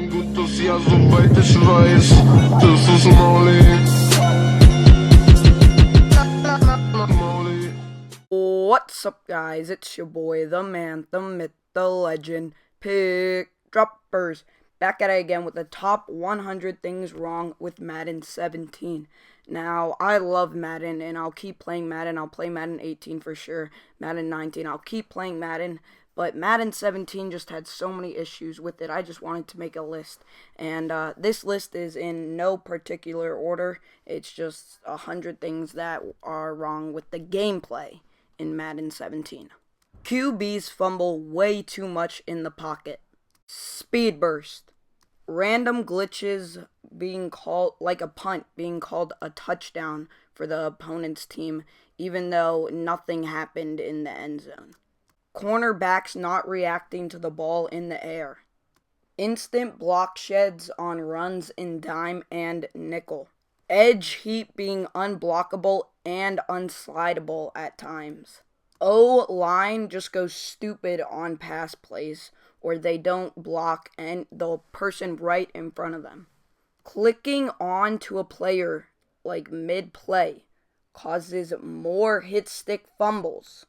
gut, dass ja soweit ich weiß, das ist Molly. What's up, guys? It's your boy, the man, the myth, the legend, Pickdroppers, back at it again with the top 100 things wrong with Madden 17. Now, I love Madden, and I'll keep playing Madden. I'll play Madden 18 for sure, Madden 19. I'll keep playing Madden, but Madden 17 just had so many issues with it. I just wanted to make a list, and this list is in no particular order. It's just 100 things that are wrong with the gameplay in Madden 17. QBs fumble way too much in the pocket. Speed burst. Random glitches being called, like a punt, being called a touchdown for the opponent's team, even though nothing happened in the end zone. Cornerbacks not reacting to the ball in the air. Instant block sheds on runs in dime and nickel. Edge heat being unblockable and unslidable at times. O-line just goes stupid on pass plays, or they don't block and the person right in front of them. Clicking on to a player like mid-play causes more hit stick fumbles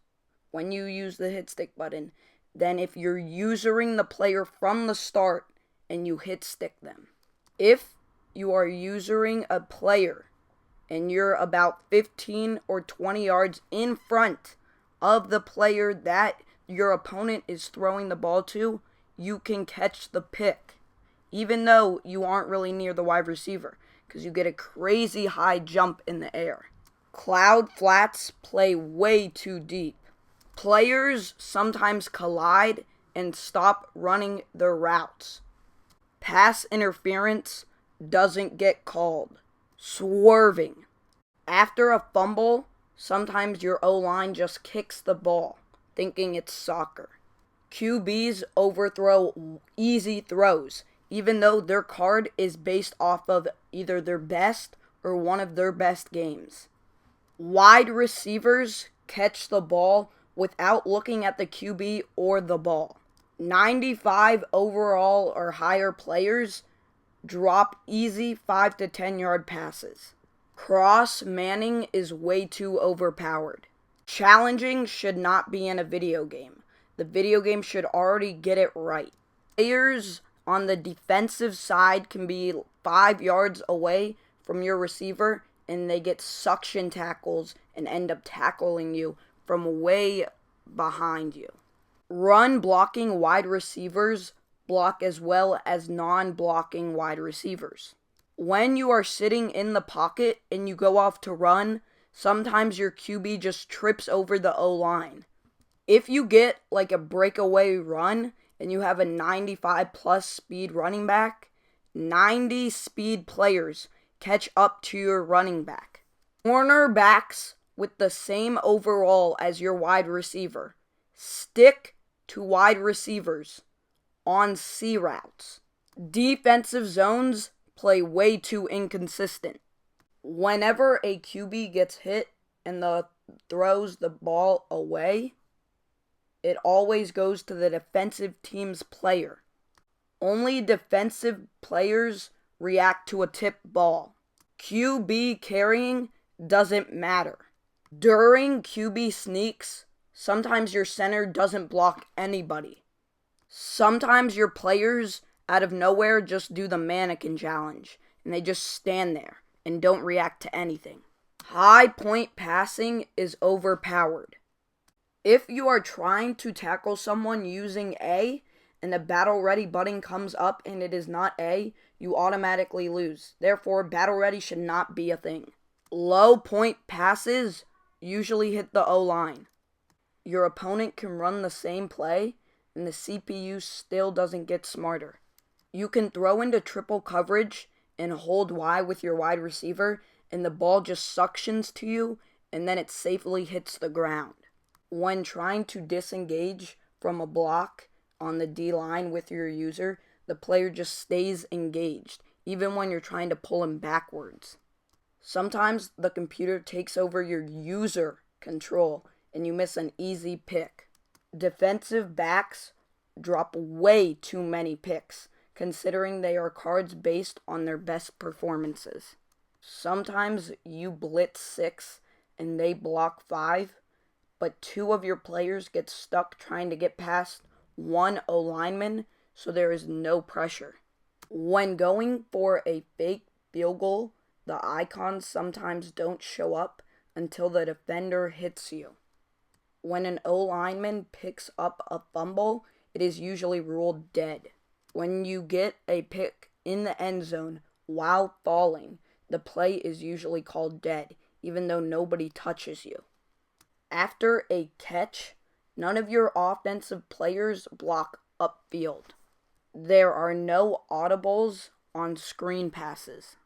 when you use the hit stick button than if you're using the player from the start and you hit stick them. If you are using a player and you're about 15 or 20 yards in front of the player that your opponent is throwing the ball to, you can catch the pick, even though you aren't really near the wide receiver, because you get a crazy high jump in the air. Cloud flats play way too deep. Players sometimes collide and stop running their routes. Pass interference doesn't get called. Swerving. After a fumble, sometimes your O-line just kicks the ball, thinking it's soccer. QBs overthrow easy throws, even though their card is based off of either their best or one of their best games. Wide receivers catch the ball without looking at the QB or the ball. 95 overall or higher players drop easy 5 to 10 yard passes. Cross manning is way too overpowered. Challenging should not be in a video game. The video game should already get it right. Players on the defensive side can be 5 yards away from your receiver and they get suction tackles and end up tackling you from way behind you. Run blocking wide receivers block as well as non-blocking wide receivers. When you are sitting in the pocket and you go off to run, sometimes your QB just trips over the O-line. If you get like a breakaway run and you have a 95 plus speed running back, 90 speed players catch up to your running back. Cornerbacks with the same overall as your wide receiver stick to wide receivers on C routes. Defensive zones play way too inconsistent. Whenever a QB gets hit and throws the ball away, it always goes to the defensive team's player. Only defensive players react to a tip ball. QB carrying doesn't matter. During QB sneaks, sometimes your center doesn't block anybody. Sometimes your players out of nowhere just do the mannequin challenge and they just stand there and don't react to anything. High point passing is overpowered. If you are trying to tackle someone using A and the battle ready button comes up and it is not A, you automatically lose. Therefore, battle ready should not be a thing. Low point passes usually hit the O-line. Your opponent can run the same play and the CPU still doesn't get smarter. You can throw into triple coverage and hold Y with your wide receiver and the ball just suctions to you and then it safely hits the ground. When trying to disengage from a block on the D-line with your user, the player just stays engaged, even when you're trying to pull him backwards. Sometimes the computer takes over your user control and you miss an easy pick. Defensive backs drop way too many picks considering they are cards based on their best performances. Sometimes you blitz 6 and they block 5, but 2 of your players get stuck trying to get past 1 O-lineman, so there is no pressure. When going for a fake field goal, the icons sometimes don't show up until the defender hits you. When an O-lineman picks up a fumble, it is usually ruled dead. When you get a pick in the end zone while falling, the play is usually called dead, even though nobody touches you. After a catch, none of your offensive players block upfield. There are no audibles on screen passes.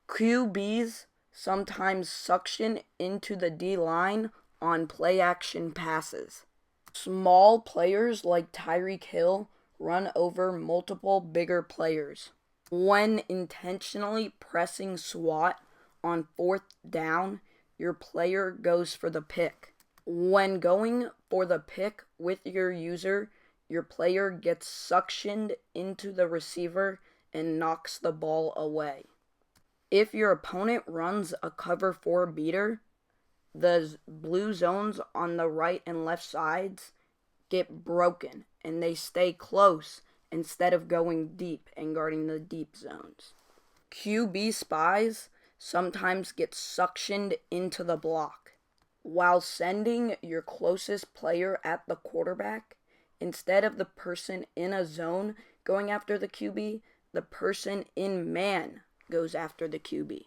QBs sometimes suction into the D-line on play-action passes. Small players like Tyreek Hill run over multiple bigger players. When intentionally pressing SWAT on 4th down, your player goes for the pick. When going for the pick with your user, your player gets suctioned into the receiver and knocks the ball away. If your opponent runs a cover 4 beater, the blue zones on the right and left sides get broken and they stay close instead of going deep and guarding the deep zones. QB spies sometimes get suctioned into the block. While sending your closest player at the quarterback, instead of the person in a zone going after the QB, the person in man goes after the QB.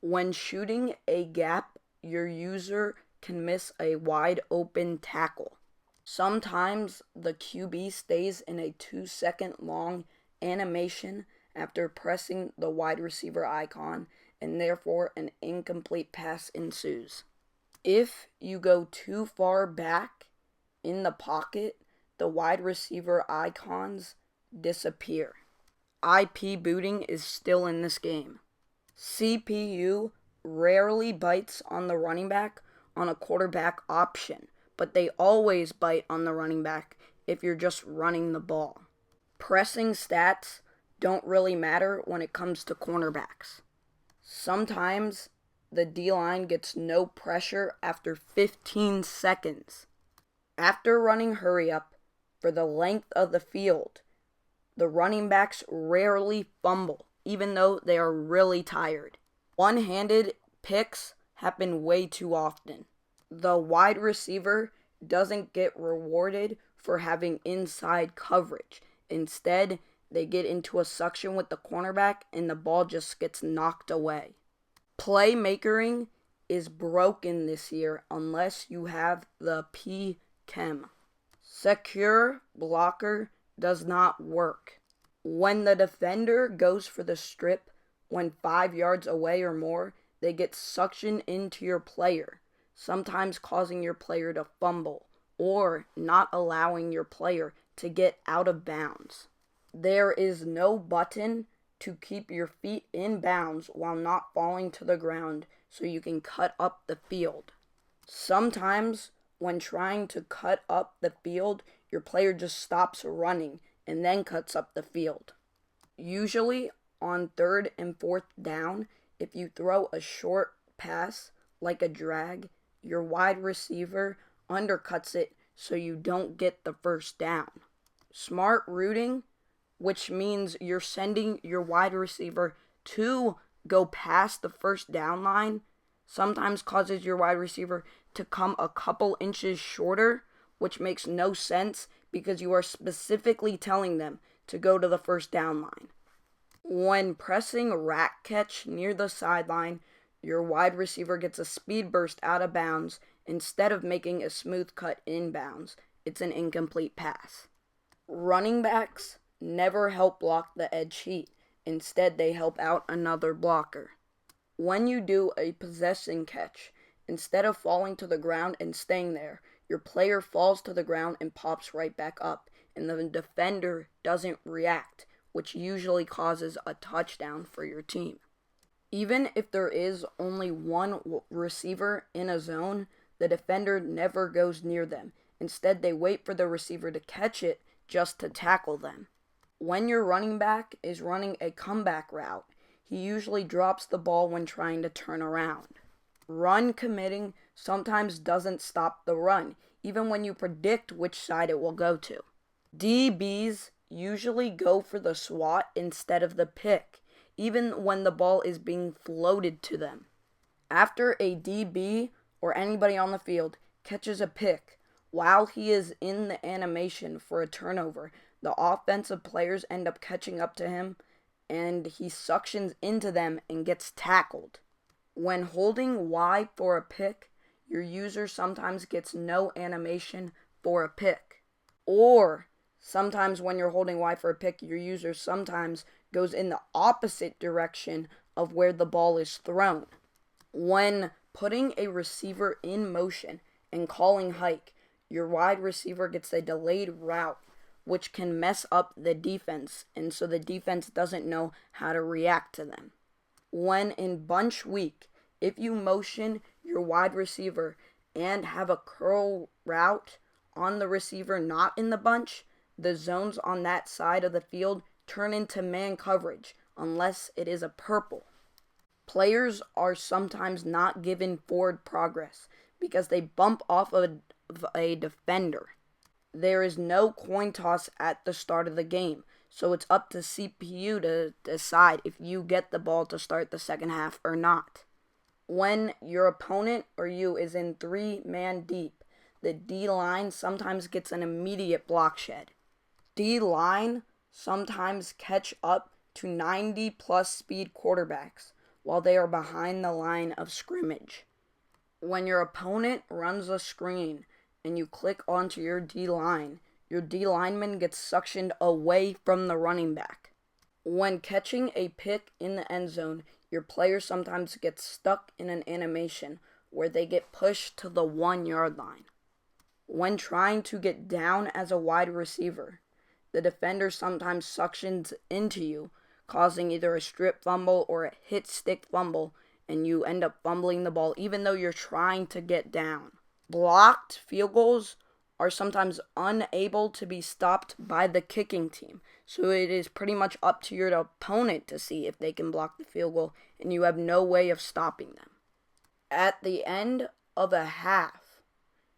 When shooting a gap, your user can miss a wide open tackle. Sometimes the QB stays in a 2-second long animation after pressing the wide receiver icon, and therefore an incomplete pass ensues. If you go too far back in the pocket, the wide receiver icons disappear. IP booting is still in this game. CPU rarely bites on the running back on a quarterback option, but they always bite on the running back if you're just running the ball. Pressing stats don't really matter when it comes to cornerbacks. Sometimes the D-line gets no pressure after 15 seconds. After running hurry up for the length of the field, the running backs rarely fumble, even though they are really tired. One-handed picks happen way too often. The wide receiver doesn't get rewarded for having inside coverage. Instead, they get into a suction with the cornerback and the ball just gets knocked away. Playmakering is broken this year unless you have the P-Chem. Secure blocker does not work. When the defender goes for the strip when 5 yards away or more, they get suctioned into your player, sometimes causing your player to fumble or not allowing your player to get out of bounds. There is no button to keep your feet in bounds while not falling to the ground so you can cut up the field. Sometimes when trying to cut up the field, your player just stops running and then cuts up the field. Usually on 3rd and 4th down, if you throw a short pass like a drag, your wide receiver undercuts it so you don't get the first down. Smart routing, which means you're sending your wide receiver to go past the first down line, sometimes causes your wide receiver to come a couple inches shorter, which makes no sense because you are specifically telling them to go to the first down line. When pressing rack catch near the sideline, your wide receiver gets a speed burst out of bounds instead of making a smooth cut inbounds. It's an incomplete pass. Running backs never help block the edge heat. Instead, they help out another blocker. When you do a possession catch, instead of falling to the ground and staying there, your player falls to the ground and pops right back up, and the defender doesn't react, which usually causes a touchdown for your team. Even if there is only one receiver in a zone, the defender never goes near them. Instead, they wait for the receiver to catch it just to tackle them. When your running back is running a comeback route, he usually drops the ball when trying to turn around. Run committing sometimes doesn't stop the run, even when you predict which side it will go to. DBs usually go for the swat instead of the pick, even when the ball is being floated to them. After a DB or anybody on the field catches a pick, while he is in the animation for a turnover, the offensive players end up catching up to him and he suctions into them and gets tackled. When holding Y for a pick, your user sometimes gets no animation for a pick. Or sometimes when you're holding Y for a pick, your user sometimes goes in the opposite direction of where the ball is thrown. When putting a receiver in motion and calling hike, your wide receiver gets a delayed route, which can mess up the defense, and so the defense doesn't know how to react to them. When in bunch week, if you motion your wide receiver and have a curl route on the receiver not in the bunch, the zones on that side of the field turn into man coverage unless it is a purple. Players are sometimes not given forward progress because they bump off of a defender. There is no coin toss at the start of the game, so it's up to CPU to decide if you get the ball to start the second half or not. When your opponent or you is in 3-man deep, the D-line sometimes gets an immediate block shed. D-line sometimes catch up to 90-plus speed quarterbacks while they are behind the line of scrimmage. When your opponent runs a screen and you click onto your D-line, your D-lineman gets suctioned away from the running back. When catching a pick in the end zone, your player sometimes gets stuck in an animation where they get pushed to the 1-yard line. When trying to get down as a wide receiver, the defender sometimes suctions into you, causing either a strip fumble or a hit stick fumble, and you end up fumbling the ball even though you're trying to get down. Blocked field goals are sometimes unable to be stopped by the kicking team, so it is pretty much up to your opponent to see if they can block the field goal, and you have no way of stopping them. At the end of a half,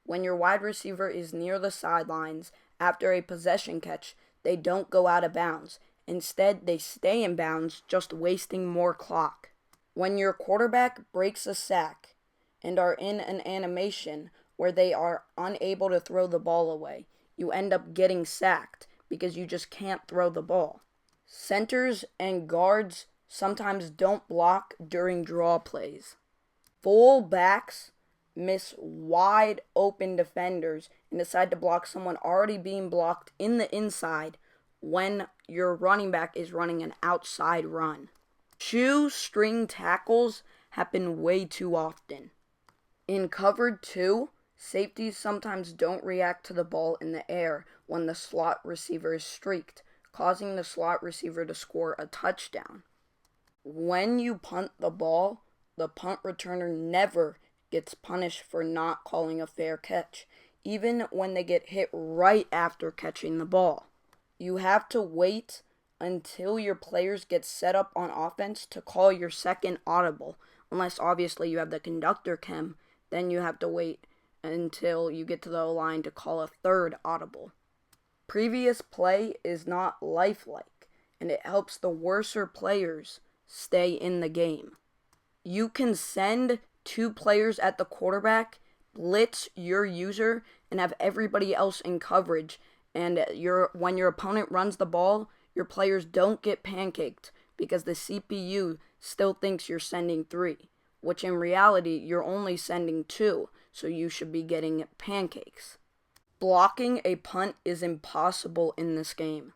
when your wide receiver is near the sidelines after a possession catch, they don't go out of bounds. Instead, they stay in bounds, just wasting more clock. When your quarterback breaks a sack and are in an animation where they are unable to throw the ball away, you end up getting sacked because you just can't throw the ball. Centers and guards sometimes don't block during draw plays. Full backs miss wide open defenders and decide to block someone already being blocked in the inside when your running back is running an outside run. Shoestring tackles happen way too often. In cover 2, safeties sometimes don't react to the ball in the air when the slot receiver is streaked, causing the slot receiver to score a touchdown. When you punt the ball, the punt returner never gets punished for not calling a fair catch, even when they get hit right after catching the ball. You have to wait until your players get set up on offense to call your second audible, unless obviously you have the conductor chem, then you have to wait until you get to the O-line to call a third audible. Previous play is not lifelike, and it helps the worser players stay in the game. You can send 2 players at the quarterback, blitz your user, and have everybody else in coverage, and when your opponent runs the ball, your players don't get pancaked because the CPU still thinks you're sending 3, which in reality you're only sending 2, so you should be getting pancakes. Blocking a punt is impossible in this game.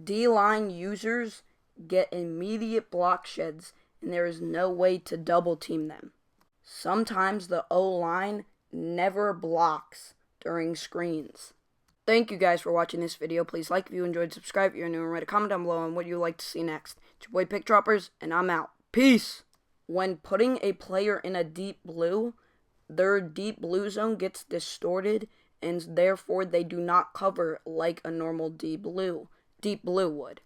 D-line users get immediate block sheds and there is no way to double team them. Sometimes the O-line never blocks during screens. Thank you guys for watching this video. Please like if you enjoyed, subscribe if you're new, and write a comment down below on what you'd like to see next. It's your boy Pickdroppers, and I'm out. Peace! When putting a player in a deep blue, their deep blue zone gets distorted, and therefore they do not cover like a normal deep blue. Deep blue would.